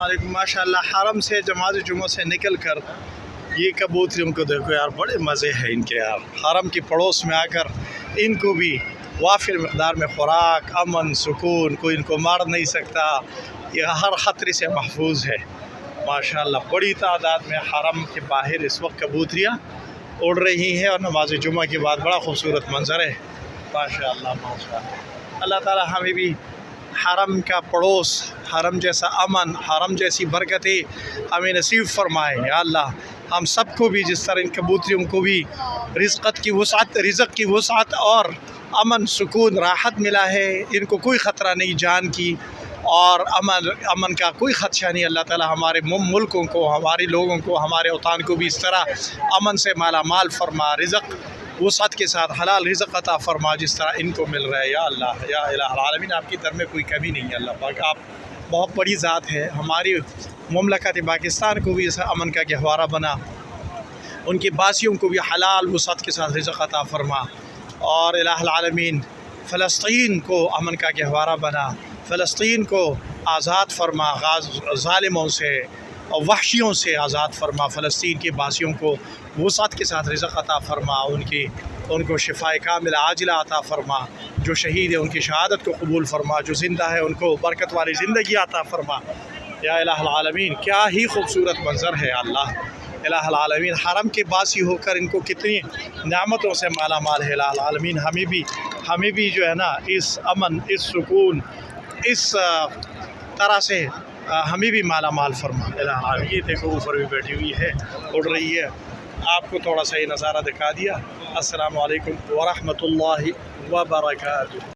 माशाल्लाह हरम से जमात जुमा से निकल कर ये कबूतरियों को देखो यार, बड़े मज़े हैं इनके यार। हरम के पड़ोस में आकर इनको भी वाफिर मकदार में ख़ुराक, अमन, सुकून, कोई इनको मार नहीं सकता, ये हर ख़तरे से महफूज है माशाल्लाह। बड़ी तादाद में हरम के बाहर इस वक्त कबूतरियाँ उड़ रही हैं और नमाज जुमा के बाद बड़ा खूबसूरत मंजर है माशाल्लाह माशाल्लाह। अल्लाह ताला हमें भी हरम का पड़ोस, हरम जैसा अमन, हरम जैसी बरकतें हमें नसीब फरमाए या अल्लाह। हम सबको भी जिस तरह इन कबूतरियों को भी रिज़्क़ की वुसअत और अमन, सुकून, राहत मिला है, इनको कोई ख़तरा नहीं जान की और अमन का कोई ख़दशा नहीं। अल्लाह ताला हमारे मुल्कों को, हमारे लोगों को, हमारे औतान को भी इस तरह अमन से माला माल फरमा, रिज़्क़ वुसअत के साथ हलाल रिज़्क़ अता फरमा जिस तरह इनको मिल रहा है या अल्लाह। या इलाहुल आलमीन, आपकी दर में कोई कमी नहीं है अल्लाह पाक, आप बहुत बड़ी ज़ात है। हमारी मुमलकत पाकिस्तान को भी ऐसा अमन का गहवारा बना, उनके बासियों को भी हलाल वुसअत के साथ रिज़्क़ अता फरमा और इलाहुल आलमीन फ़लस्तीन को अमन का गहवारा बना, फ़लस्तीन को आज़ाद फरमा ज़ालिमों से और वहशियों से आज़ाद फरमा। फ़लस्तीन के बासियों को वुसअत के साथ रिज़्क़ अता फरमा, उनको शिफ़ाए कामिला आजिला अता फरमा। जो शहीद है उनकी शहादत को कबूल फरमा, जो ज़िंदा है उनको बरकत वाली ज़िंदगी अता फरमा या इलाहुल आलमीन। क्या ही खूबसूरत मंज़र है अल्लाह। इलाहुल आलमीन हरम के बासी होकर इनको कितनी नेमतों से माला माल है। इलाहुल आलमीन हमें भी जो है ना इस अमन, इस सुकून, इस तरह से हमें भी माला माल फरमा। ये देखो ऊपर भी बैठी हुई है, उड़ रही है, आपको थोड़ा सा ये नज़ारा दिखा दिया। अस्सलामु अलैकुम व रहमतुल्लाहि व बरकातुहू।